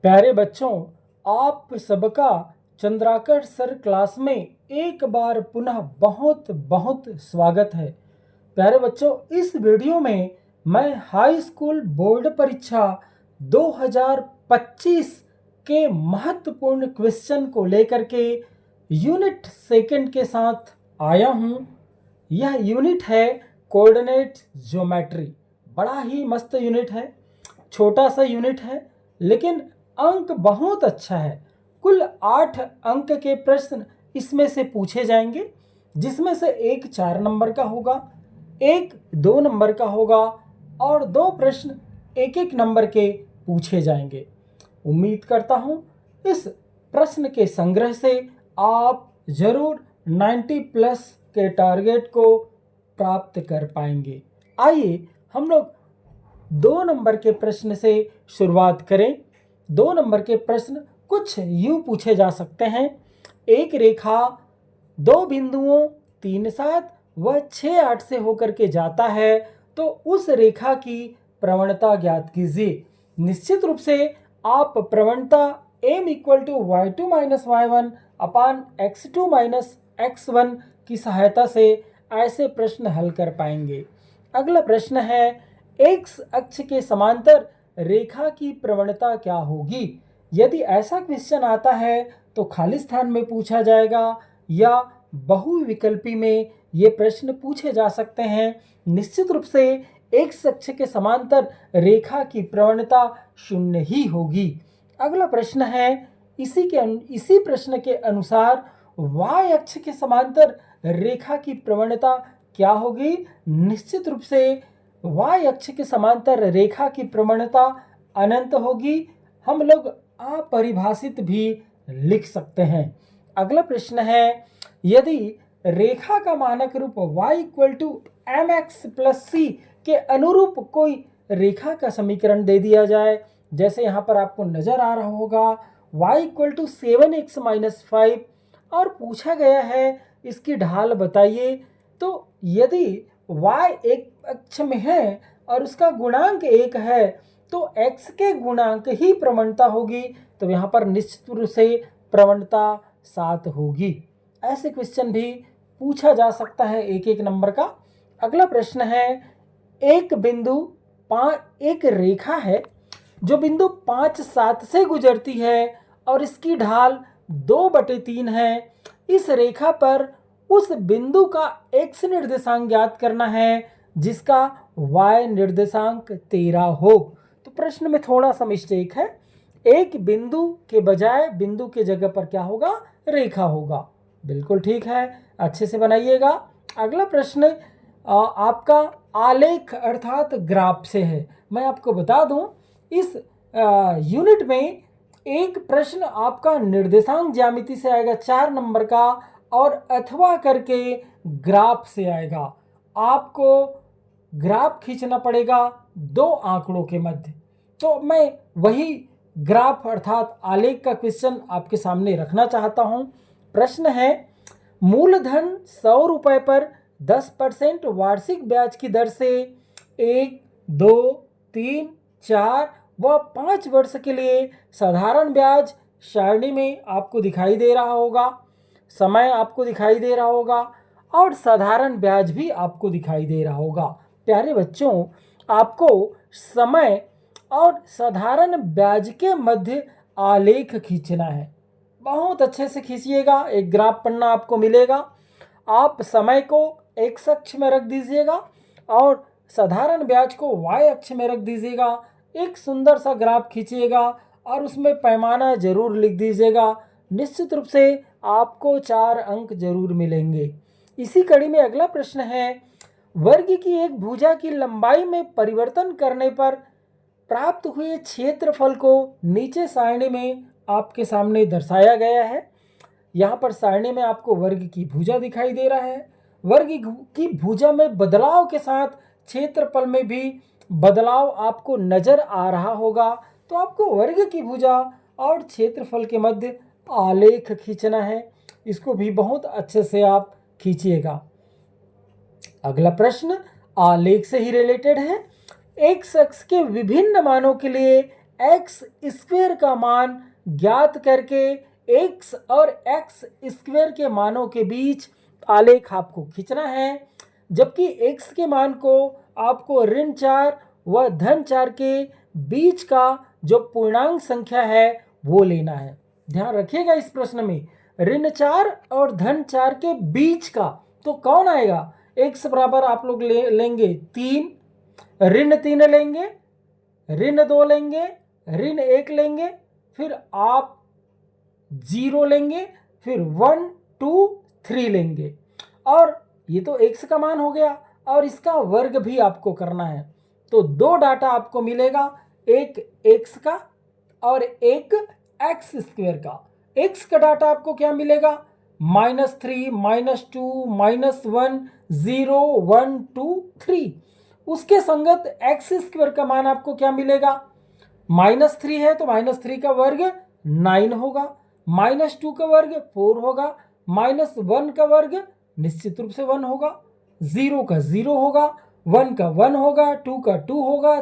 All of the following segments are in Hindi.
प्यारे बच्चों, आप सबका चंद्राकर सर क्लास में एक बार पुनः बहुत बहुत स्वागत है। प्यारे बच्चों, इस वीडियो में मैं हाई स्कूल बोर्ड परीक्षा 2025 के महत्वपूर्ण क्वेश्चन को लेकर के यूनिट सेकंड के साथ आया हूँ। यह यूनिट है कोऑर्डिनेट ज्योमेट्री। बड़ा ही मस्त यूनिट है, छोटा सा यूनिट है, लेकिन अंक बहुत अच्छा है। कुल 8 अंक के प्रश्न इसमें से पूछे जाएंगे, जिसमें से एक 4 नंबर का होगा, एक 2 नंबर का होगा और 2 प्रश्न 1-1 नंबर के पूछे जाएंगे। उम्मीद करता हूँ इस प्रश्न के संग्रह से आप जरूर 90 प्लस के टारगेट को प्राप्त कर पाएंगे। आइए हम लोग 2 नंबर के प्रश्न से शुरुआत करें। 2 नंबर के प्रश्न कुछ यूं पूछे जा सकते हैं। एक रेखा 2 बिंदुओं 3, 7 व 6, 8 से होकर के जाता है, तो उस रेखा की प्रवणता ज्ञात कीजिए। निश्चित रूप से आप प्रवणता m = y2 - y1 अपान x2 - x1 की सहायता से ऐसे प्रश्न हल कर पाएंगे। अगला प्रश्न है, x अक्ष के समांतर रेखा की प्रवणता क्या होगी। यदि ऐसा क्वेश्चन आता है तो खाली स्थान में पूछा जाएगा या बहुविकल्पी में ये प्रश्न पूछे जा सकते हैं। निश्चित रूप से x अक्ष के समांतर रेखा की प्रवणता 0 ही होगी। अगला प्रश्न है, इसी प्रश्न के अनुसार y अक्ष के समांतर रेखा की प्रवणता क्या होगी। निश्चित रूप से y अक्ष के समांतर रेखा की प्रवणता अनंत होगी। हम लोग अपरिभाषित भी लिख सकते हैं। अगला प्रश्न है, यदि रेखा का मानक रूप y = mx + c के अनुरूप कोई रेखा का समीकरण दे दिया जाए, जैसे यहाँ पर आपको नजर आ रहा होगा y = 7x - 5 और पूछा गया है इसकी ढाल बताइए। तो यदि y एक अक्ष में है और उसका गुणांक 1 है, तो x के गुणांक ही प्रवणता होगी। तो यहाँ पर निश्चित रूप से प्रवणता 7 होगी। ऐसे क्वेश्चन भी पूछा जा सकता है 1-1 नंबर का। अगला प्रश्न है, एक रेखा है जो बिंदु 5, 7 से गुजरती है और इसकी ढाल 2/3 है। इस रेखा पर उस बिंदु का x निर्देशांक ज्ञात करना है जिसका y निर्देशांक 13 हो। तो प्रश्न में थोड़ा सा मिस्टेक है, एक बिंदु के बजाय बिंदु के जगह पर क्या होगा, रेखा होगा। बिल्कुल ठीक है, अच्छे से बनाइएगा। अगला प्रश्न आपका आलेख अर्थात ग्राफ से है। मैं आपको बता दूं, इस यूनिट में एक प्रश्न आपका निर्देशांक ज्यामिति से आएगा 4 नंबर का और अथवा करके ग्राफ से आएगा। आपको ग्राफ खींचना पड़ेगा 2 आंकड़ों के मध्य। तो मैं वही ग्राफ अर्थात आलेख का क्वेश्चन आपके सामने रखना चाहता हूं। प्रश्न है, मूलधन 100 रुपए पर 10% वार्षिक ब्याज की दर से 1, 2, 3, 4 व 5 वर्ष के लिए साधारण ब्याज सारणी में आपको दिखाई दे रहा होगा, समय आपको दिखाई दे रहा होगा और साधारण ब्याज भी आपको दिखाई दे रहा होगा। प्यारे बच्चों, आपको समय और साधारण ब्याज के मध्य आलेख खींचना है। बहुत अच्छे से खींचिएगा, एक ग्राफ पन्ना आपको मिलेगा। आप समय को x अक्ष में रख दीजिएगा और साधारण ब्याज को y अक्ष में रख दीजिएगा। एक सुंदर सा ग्राफ खींचिएगा और उसमें पैमाना जरूर लिख दीजिएगा। निश्चित रूप से आपको 4 अंक जरूर मिलेंगे। इसी कड़ी में अगला प्रश्न है, वर्ग की एक भुजा की लंबाई में परिवर्तन करने पर प्राप्त हुए क्षेत्रफल को नीचे सारणी में आपके सामने दर्शाया गया है। यहाँ पर सारणी में आपको वर्ग की भुजा दिखाई दे रहा है। वर्ग की भुजा में बदलाव के साथ क्षेत्रफल में भी बदलाव आपको नजर आ रहा होगा। तो आपको वर्ग की भुजा और क्षेत्रफल के मध्य आलेख खींचना है। इसको भी बहुत अच्छे से आप खींचिएगा। अगला प्रश्न आलेख से ही रिलेटेड है। x अक्ष के विभिन्न मानों के लिए एक्स स्क्वेयर का मान ज्ञात करके एक्स और एक्स स्क्वेयर के मानों के बीच आलेख आपको खींचना है, जबकि एक्स के मान को आपको ऋण 4 व धन 4 के बीच का जो पूर्णांक संख्या है वो लेना है। ध्यान रखिएगा इस प्रश्न में ऋण 4 और धन 4 के बीच का, तो कौन आएगा? एक्स बराबर आप लोग लेंगे 3, ऋण 3 लेंगे, ऋण 2 लेंगे, ऋण 1 लेंगे, फिर आप 0 लेंगे, फिर 1 2 3 लेंगे, और ये तो एक्स का मान हो गया और इसका वर्ग भी आपको करना है। तो दो डाटा आपको मिलेगा, एक एक्स का और एक एक्स स्क्वेयर का। एक्स का डाटा आपको क्या मिलेगा? -3, -2, -1, 0, 1 2 3। उसके संगत एक्स स्क्वेयर का मान आपको क्या मिलेगा? -3 है तो -3 का वर्ग 9 होगा, -2 का वर्ग 4 होगा, -1 का वर्ग निश्चित रूप से 1 होगा, 0 का 0 होगा, 1 का 1 होगा, 2 का 2 होगा,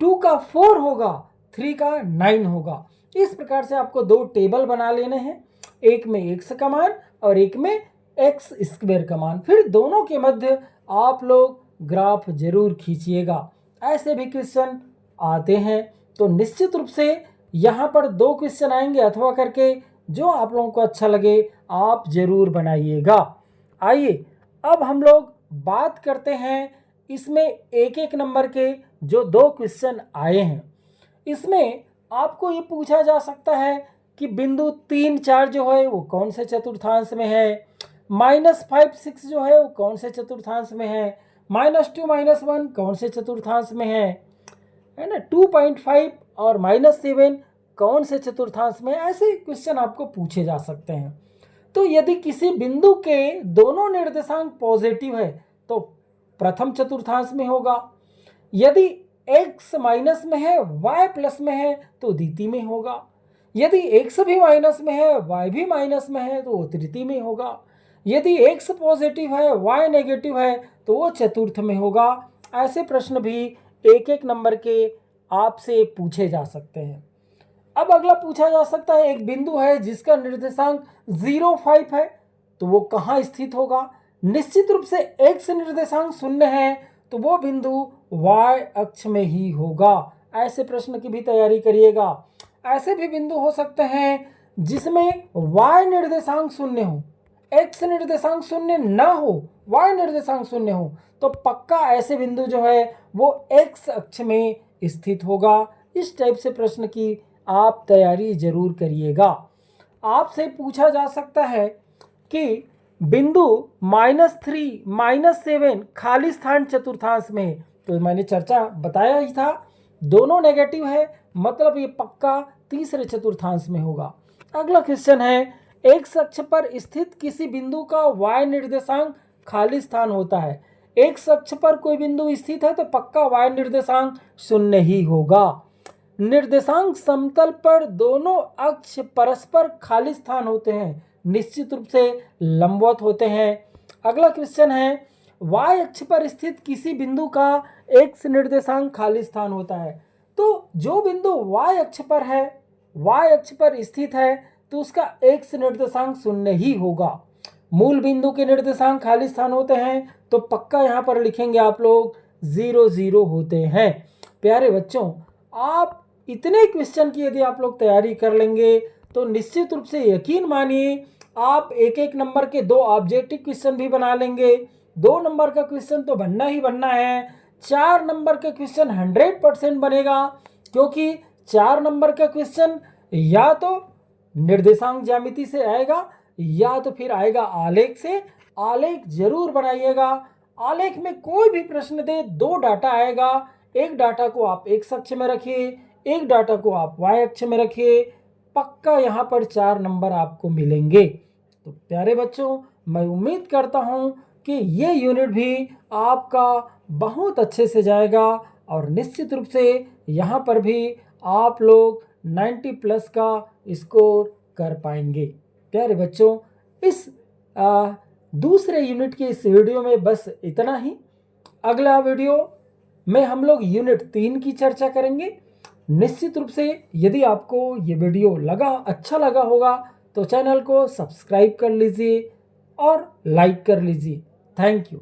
2 का 4 होगा, 3 का 9 होगा। इस प्रकार से आपको दो टेबल बना लेने हैं, एक में एक्स का मान और एक में एक्स स्क्वेयर का मान। फिर दोनों के मध्य आप लोग ग्राफ जरूर खींचिएगा। ऐसे भी क्वेश्चन आते हैं, तो निश्चित रूप से यहाँ पर दो क्वेश्चन आएंगे अथवा करके, जो आप लोगों को अच्छा लगे आप जरूर बनाइएगा। आइए अब हम लोग बात करते हैं इसमें एक एक नंबर के जो दो क्वेश्चन आए हैं। इसमें आपको ये पूछा जा सकता है कि बिंदु 3 4 जो है वो कौन से चतुर्थांश में है, -5 6 जो है वो कौन से चतुर्थांश में है, -2 -1 कौन से चतुर्थांश में है ना, 2.5 और -7 कौन से चतुर्थांश में। ऐसे क्वेश्चन आपको पूछे जा सकते हैं। तो यदि किसी बिंदु के दोनों निर्देशांक पॉजिटिव है तो प्रथम चतुर्थांश में होगा, यदि x माइनस में है y प्लस में है तो द्वितीय में होगा, यदि x भी माइनस में है y भी माइनस में है तो वो तृतीय में होगा, यदि x पॉजिटिव है y नेगेटिव है तो वो चतुर्थ में होगा। ऐसे प्रश्न भी एक एक नंबर के आपसे पूछे जा सकते हैं। अब अगला पूछा जा सकता है, एक बिंदु है जिसका निर्देशांक 0 5 है तो वो कहाँ स्थित होगा? निश्चित रूप से x निर्देशांक 0 है तो वो बिंदु y अक्ष में ही होगा। ऐसे प्रश्न की भी तैयारी करिएगा। ऐसे भी बिंदु हो सकते हैं जिसमें y निर्देशांक 0 हो, x निर्देशांक 0 ना हो, y निर्देशांक 0 हो, तो पक्का ऐसे बिंदु जो है वो x अक्ष में स्थित होगा। इस टाइप से प्रश्न की आप तैयारी जरूर करिएगा। आपसे पूछा जा सकता है कि बिंदु -3 -7 खाली स्थान चतुर्थांश में है, तो मैंने चर्चा बताया ही था, दोनों नेगेटिव है मतलब ये पक्का तीसरे चतुर्थांश में होगा। अगला क्वेश्चन है, एक्स अक्ष पर स्थित किसी बिंदु का y निर्देशांक खाली स्थान होता है। एक्स अक्ष पर कोई बिंदु स्थित है तो पक्का y निर्देशांक 0 ही होगा। निर्देशांक समतल पर दोनों अक्ष परस्पर खाली स्थान होते हैं, निश्चित रूप से लंबवत होते हैं। अगला क्वेश्चन है, y अक्ष पर स्थित किसी बिंदु का x निर्देशांक खाली स्थान होता है। तो जो बिंदु y अक्ष पर है, y अक्ष पर स्थित है तो उसका x निर्देशांक 0 ही होगा। मूल बिंदु के निर्देशांक खाली स्थान होते हैं तो पक्का यहाँ पर लिखेंगे आप लोग 0 0 होते हैं। प्यारे बच्चों, आप इतने क्वेश्चन की यदि आप लोग तैयारी कर लेंगे तो निश्चित रूप से यकीन मानिए आप एक एक नंबर के दो ऑब्जेक्टिव क्वेश्चन भी बना लेंगे। 2 नंबर का क्वेश्चन तो बनना ही बनना है, 4 नंबर का क्वेश्चन 100% बनेगा, क्योंकि 4 नंबर का क्वेश्चन या तो निर्देशांक ज्यामिति से आएगा या तो फिर आएगा आलेख से। आलेख जरूर बनाइएगा। आलेख में कोई भी प्रश्न दे, 2 डाटा आएगा, एक डाटा को आप x अक्ष में रखिए, एक डाटा को आप y अक्ष में रखिए, पक्का यहाँ पर 4 नंबर आपको मिलेंगे। तो प्यारे बच्चों, मैं उम्मीद करता हूँ कि ये यूनिट भी आपका बहुत अच्छे से जाएगा और निश्चित रूप से यहाँ पर भी आप लोग 90+ का स्कोर कर पाएंगे। प्यारे बच्चों, इस दूसरे यूनिट की इस वीडियो में बस इतना ही। अगला वीडियो में हम लोग यूनिट 3 की चर्चा करेंगे। निश्चित रूप से यदि आपको ये वीडियो अच्छा लगा होगा तो चैनल को सब्सक्राइब कर लीजिए और लाइक कर लीजिए। Thank you.